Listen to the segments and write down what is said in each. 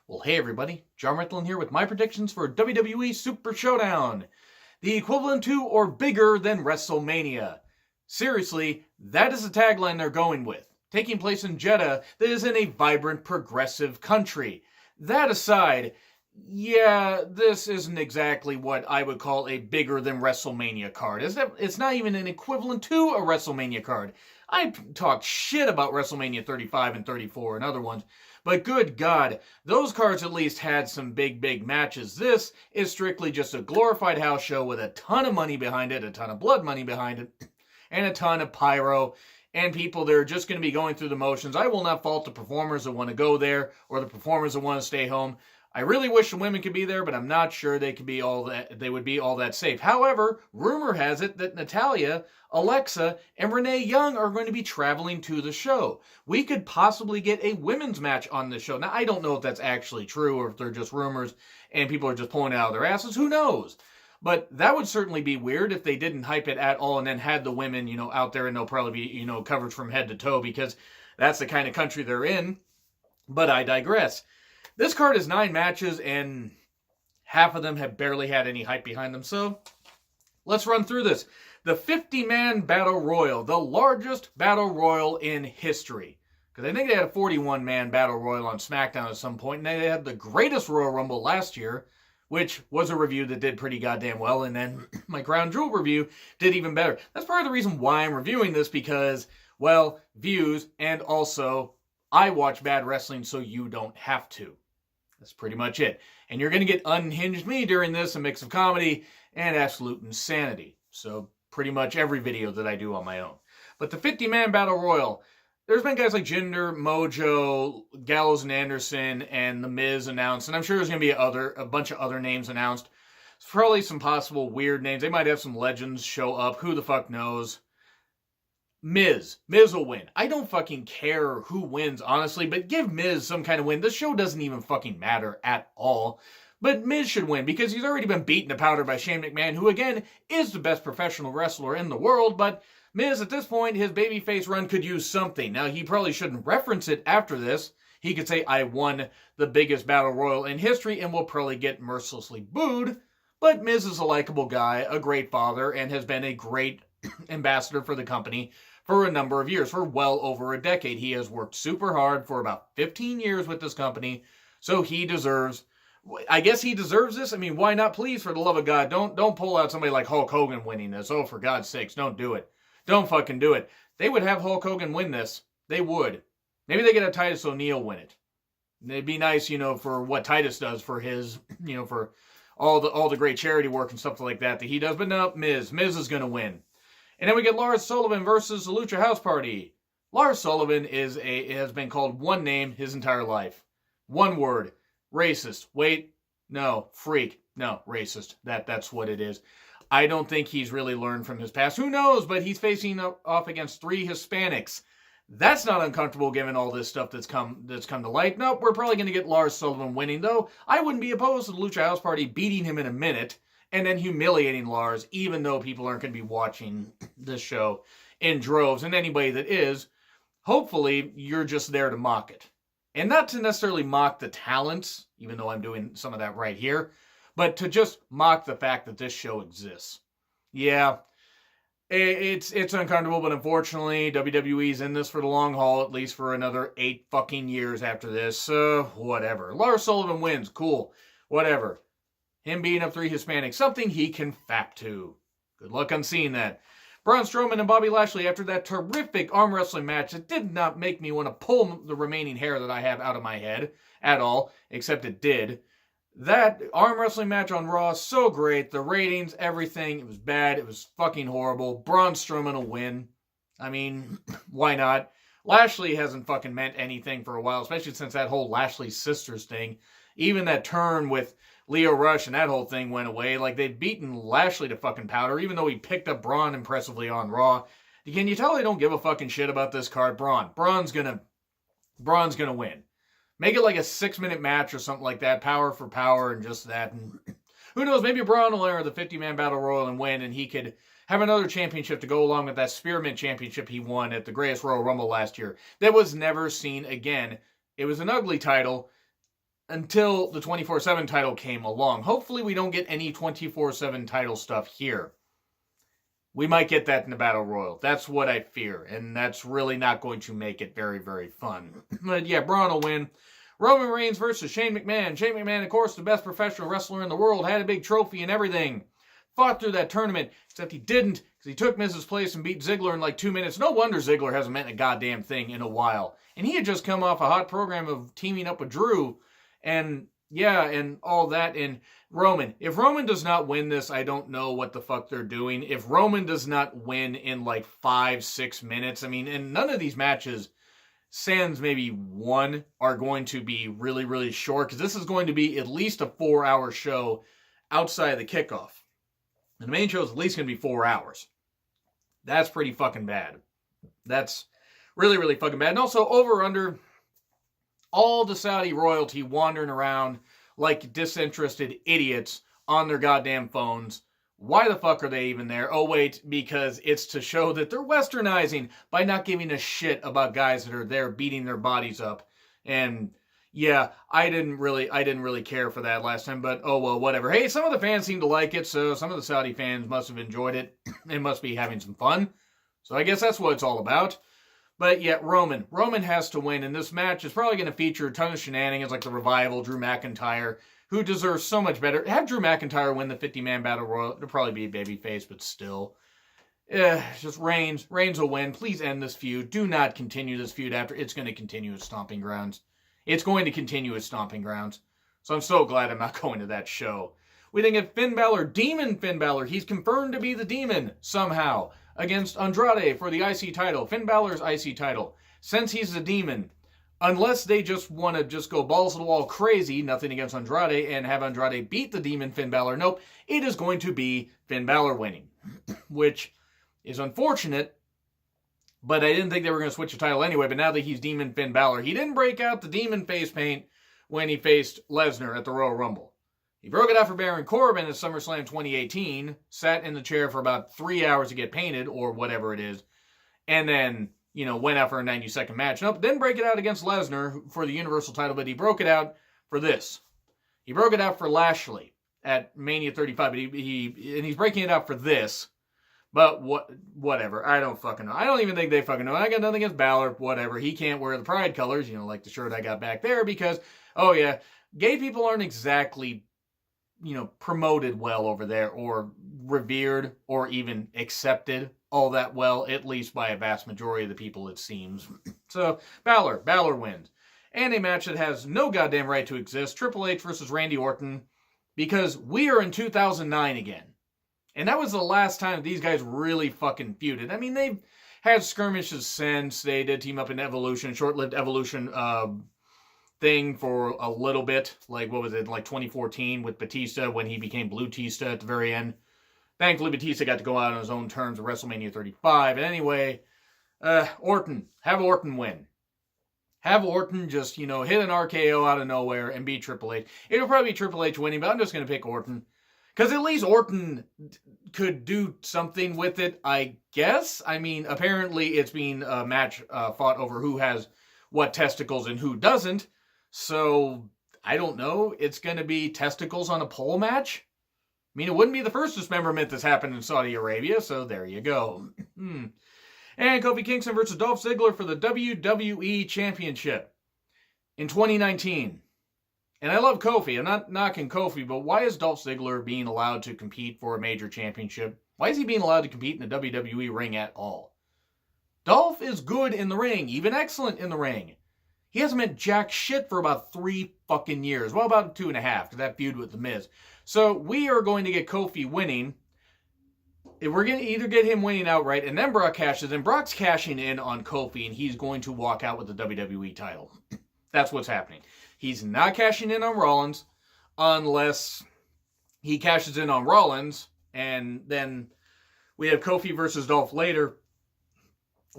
Well, hey everybody, John Ritlin here with my predictions for WWE Super Showdown, the equivalent to or bigger than WrestleMania. Seriously, that is the tagline they're going with. Taking place in Jeddah, that is in a vibrant, progressive country. That aside, yeah, this isn't exactly what I would call a bigger than WrestleMania card. It's not even an equivalent to a WrestleMania card. I talk shit about WrestleMania 35 and 34 and other ones, but good God, those cards at least had some big matches. This is strictly just a glorified house show with a ton of money behind it, a ton of blood money behind it, and a ton of pyro, and people that are just going to be going through the motions. I will not fault the performers that want to go there or the performers that want to stay home. I really wish the women could be there, but I'm not sure they would be all that safe. However, rumor has it that Natalya, Alexa, and Renee Young are going to be traveling to the show. We could possibly get a women's match on this show. Now, I don't know if that's actually true or if they're just rumors and people are just pulling it out of their asses. Who knows? But that would certainly be weird if they didn't hype it at all and then had the women, out there, and they'll probably be, covered from head to toe because that's the kind of country they're in. But I digress. This card is 9 matches, and half of them have barely had any hype behind them. So, let's run through this. The 50-man Battle Royal, the largest Battle Royal in history. Because I think they had a 41-man Battle Royal on SmackDown at some point, and they had the greatest Royal Rumble last year, which was a review that did pretty goddamn well, and then my Crown Jewel review did even better. That's part of the reason why I'm reviewing this, because, well, views, and also, I watch bad wrestling so you don't have to. That's pretty much it. And you're going to get unhinged me during this, a mix of comedy and absolute insanity. So pretty much every video that I do on my own. But the 50-man Battle Royal, there's been guys like Jinder, Mojo, Gallows and Anderson, and The Miz announced. And I'm sure there's going to be a bunch of other names announced. There's probably some possible weird names. They might have some legends show up. Who the fuck knows? Miz will win. I don't fucking care who wins, honestly, but give Miz some kind of win. This show doesn't even fucking matter at all. But Miz should win because he's already been beaten to powder by Shane McMahon, who again is the best professional wrestler in the world, but Miz at this point, his babyface run could use something. Now, he probably shouldn't reference it after this. He could say, I won the biggest battle royal in history, and will probably get mercilessly booed. But Miz is a likable guy, a great father, and has been a great ambassador for the company for a number of years, for well over a decade. He has worked super hard for about 15 years with this company, so he deserves, I guess he deserves this. I mean, why not? Please, for the love of God, don't pull out somebody like Hulk Hogan winning this. Oh, for God's sakes, don't do it. Don't fucking do it. They would have Hulk Hogan win this. They would. Maybe they could have Titus O'Neil win it. It'd be nice, for what Titus does for his, for all the great charity work and stuff like that he does. But no, Miz is going to win. And then we get Lars Sullivan versus the Lucha House Party. Lars Sullivan has been called one name his entire life. One word. Racist. Wait. No. Freak. No. Racist. That's what it is. I don't think he's really learned from his past. Who knows? But he's facing off against 3 Hispanics. That's not uncomfortable given all this stuff that's come to light. Nope, we're probably going to get Lars Sullivan winning, though. I wouldn't be opposed to the Lucha House Party beating him in a minute and then humiliating Lars, even though people aren't going to be watching this show in droves. And anybody that is, hopefully you're just there to mock it. And not to necessarily mock the talents, even though I'm doing some of that right here, but to just mock the fact that this show exists. Yeah, it's uncomfortable, but unfortunately, WWE's in this for the long haul, at least for another 8 fucking years after this. Whatever. Lars Sullivan wins. Cool. Whatever. Him beating up 3 Hispanics, something he can fap to. Good luck on seeing that. Braun Strowman and Bobby Lashley, after that terrific arm wrestling match, it did not make me want to pull the remaining hair that I have out of my head at all, except it did. That arm wrestling match on Raw, so great. The ratings, everything, it was bad. It was fucking horrible. Braun Strowman will win. I mean, why not? Lashley hasn't fucking meant anything for a while, especially since that whole Lashley sisters thing. Even that turn with Leo Rush and that whole thing went away. Like, they've beaten Lashley to fucking powder, even though he picked up Braun impressively on Raw. Can you tell they don't give a fucking shit about this card? Braun's gonna win. Make it like a 6-minute match or something like that. Power for power and just that. And who knows, maybe Braun will enter the 50-man Battle Royal and win, and he could have another championship to go along with that Spearmint Championship he won at the Greatest Royal Rumble last year that was never seen again. It was an ugly title. until the 24/7 title came along. Hopefully we don't get any 24/7 title stuff here. We might get that in the Battle Royal. That's what I fear, and that's really not going to make it very, very fun. But yeah, Braun will win. Roman Reigns versus Shane McMahon. Shane McMahon, of course, the best professional wrestler in the world, had a big trophy and everything. Fought through that tournament, except he didn't, because he took Miz's place and beat Ziggler in like 2 minutes. No wonder Ziggler hasn't meant a goddamn thing in a while. And he had just come off a hot program of teaming up with Drew, and yeah, and all that. And Roman, if Roman does not win this, I don't know what the fuck they're doing. If Roman does not win in like 5-6 minutes, I mean, and none of these matches, sans maybe one, are going to be really, really short, because this is going to be at least a 4-hour show outside of the kickoff. And the main show is at least going to be 4 hours. That's pretty fucking bad. That's really, really fucking bad. And also, over under, all the Saudi royalty wandering around like disinterested idiots on their goddamn phones. Why the fuck are they even there? Oh, wait, because it's to show that they're westernizing by not giving a shit about guys that are there beating their bodies up. And yeah, I didn't really care for that last time, but oh well, whatever. Hey, some of the fans seem to like it, so some of the Saudi fans must have enjoyed it and must be having some fun. So I guess that's what it's all about. But yeah, Roman has to win, and this match is probably going to feature a ton of shenanigans like the Revival, Drew McIntyre, who deserves so much better. Have Drew McIntyre win the 50-man Battle Royal. It'll probably be a babyface, but still. Just Reigns will win. Please end this feud. Do not continue this feud after. It's going to continue at Stomping Grounds. It's going to continue at Stomping Grounds. So I'm so glad I'm not going to that show. We then get Finn Balor, Demon Finn Balor. He's confirmed to be the Demon somehow against Andrade for the IC title. Finn Balor's IC title. Since he's the Demon, unless they just want to just go balls to the wall crazy, nothing against Andrade, and have Andrade beat the Demon Finn Balor, nope, it is going to be Finn Balor winning, which is unfortunate, but I didn't think they were going to switch the title anyway. But now that he's Demon Finn Balor, he didn't break out the demon face paint when he faced Lesnar at the Royal Rumble. He broke it out for Baron Corbin at SummerSlam 2018, sat in the chair for about 3 hours to get painted, or whatever it is, and then, went out for a 90-second match. Nope, didn't break it out against Lesnar for the Universal title, but he broke it out for this. He broke it out for Lashley at Mania 35, but he's breaking it out for this. But whatever, I don't fucking know. I don't even think they fucking know. I got nothing against Balor, whatever. He can't wear the Pride colors, like the shirt I got back there, because, oh yeah, gay people aren't exactly promoted well over there, or revered, or even accepted all that well, at least by a vast majority of the people, it seems. So, Balor wins. And a match that has no goddamn right to exist, Triple H versus Randy Orton, because we are in 2009 again. And that was the last time these guys really fucking feuded. I mean, they've had skirmishes since. They did team up in Evolution, short-lived Evolution thing for a little bit, like 2014 with Bautista when he became Blue-Tista at the very end. Thankfully, Bautista got to go out on his own terms at WrestleMania 35. And anyway, Orton, have Orton win. Have Orton just, hit an RKO out of nowhere and beat Triple H. It'll probably be Triple H winning, but I'm just going to pick Orton. Because at least Orton could do something with it, I guess. I mean, apparently it's being a match fought over who has what testicles and who doesn't. So, I don't know. It's going to be testicles on a pole match? I mean, it wouldn't be the first dismemberment that's happened in Saudi Arabia, so there you go. And Kofi Kingston versus Dolph Ziggler for the WWE Championship in 2019. And I love Kofi. I'm not knocking Kofi, but why is Dolph Ziggler being allowed to compete for a major championship? Why is he being allowed to compete in the WWE ring at all? Dolph is good in the ring, even excellent in the ring. He hasn't meant jack shit for about 3 fucking years. Well, about 2.5, because that feud with The Miz. So we are going to get Kofi winning. We're going to either get him winning outright, and then Brock cashes in. Brock's cashing in on Kofi, and he's going to walk out with the WWE title. That's what's happening. He's not cashing in on Rollins unless he cashes in on Rollins, and then we have Kofi versus Dolph later.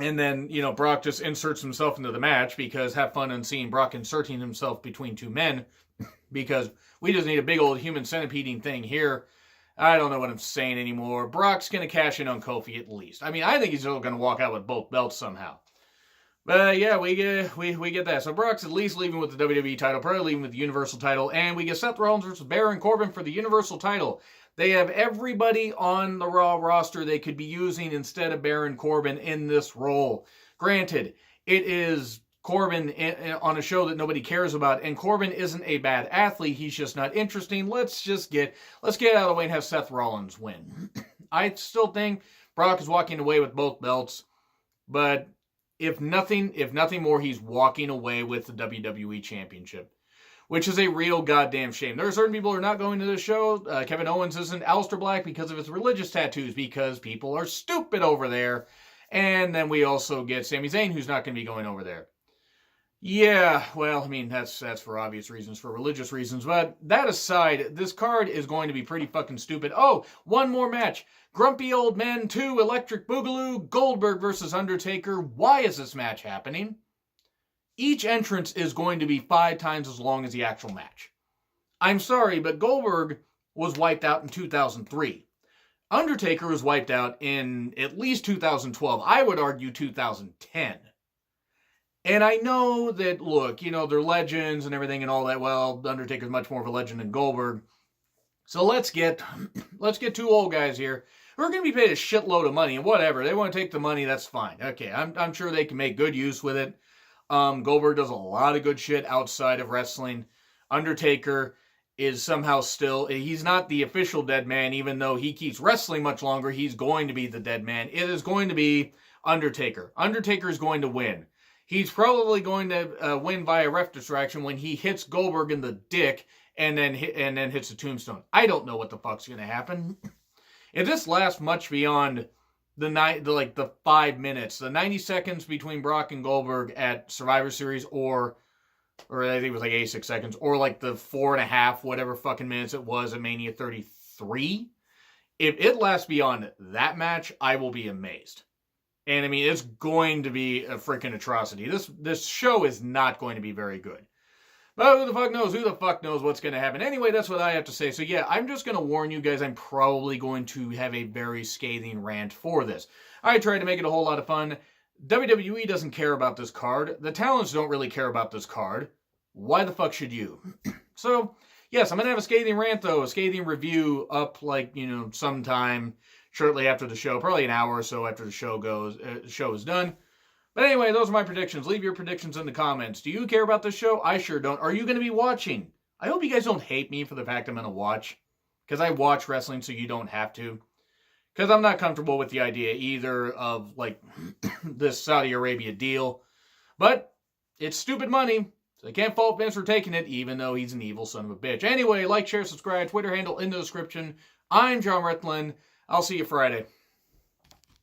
And then, Brock just inserts himself into the match, because have fun on seeing Brock inserting himself between two men, because we just need a big old human centipeding thing here. I don't know what I'm saying anymore. Brock's going to cash in on Kofi at least. I mean, I think he's still going to walk out with both belts somehow. But yeah, we get that. So Brock's at least leaving with the WWE title, probably leaving with the Universal title, and we get Seth Rollins versus Baron Corbin for the Universal title. They have everybody on the Raw roster they could be using instead of Baron Corbin in this role. Granted, it is Corbin on a show that nobody cares about, and Corbin isn't a bad athlete. He's just not interesting. Let's get out of the way and have Seth Rollins win. I still think Brock is walking away with both belts, but if nothing more, he's walking away with the WWE Championship, which is a real goddamn shame. There are certain people who are not going to this show. Kevin Owens isn't. Aleister Black because of his religious tattoos, because people are stupid over there. And then we also get Sami Zayn, who's not going to be going over there. Yeah, well, I mean, that's for obvious reasons, for religious reasons. But that aside, this card is going to be pretty fucking stupid. Oh, one more match. Grumpy Old Men 2, Electric Boogaloo, Goldberg versus Undertaker. Why is this match happening? Each entrance is going to be 5 times as long as the actual match. I'm sorry, but Goldberg was wiped out in 2003. Undertaker was wiped out in at least 2012. I would argue 2010. And I know that, look, you know, they're legends and everything and all that. Well, Undertaker's much more of a legend than Goldberg. So let's get 2 old guys here who are going to be paid a shitload of money, and whatever. They want to take the money, that's fine. Okay, I'm sure they can make good use with it. Goldberg does a lot of good shit outside of wrestling. Undertaker is somehow still, he's not the official dead man, even though he keeps wrestling much longer. He's going to be the dead man. It is going to be Undertaker. Undertaker is going to win. He's probably going to win via ref distraction when he hits Goldberg in the dick and then hits the tombstone. I don't know what the fuck's going to happen. If this lasts much beyond the 5 minutes, the 90 seconds between Brock and Goldberg at Survivor Series, or I think it was like 86 seconds, or like the 4.5 whatever fucking minutes it was at Mania 33, if it lasts beyond that match, I will be amazed. And I mean, it's going to be a freaking atrocity. This show is not going to be very good. But who the fuck knows? Who the fuck knows what's going to happen? Anyway, that's what I have to say. So yeah, I'm just going to warn you guys, I'm probably going to have a very scathing rant for this. I tried to make it a whole lot of fun. WWE doesn't care about this card. The talents don't really care about this card. Why the fuck should you? So, yes, I'm going to have a scathing rant, though. A scathing review up, like, you know, sometime shortly after the show. Probably an hour or so after the show is done. But anyway, those are my predictions. Leave your predictions in the comments. Do you care about this show? I sure don't. Are you going to be watching? I hope you guys don't hate me for the fact I'm going to watch. Because I watch wrestling so you don't have to. Because I'm not comfortable with the idea either of, like, this Saudi Arabia deal. But it's stupid money. So I can't fault Vince for taking it, even though he's an evil son of a bitch. Anyway, like, share, subscribe, Twitter handle in the description. I'm John Retlin. I'll see you Friday.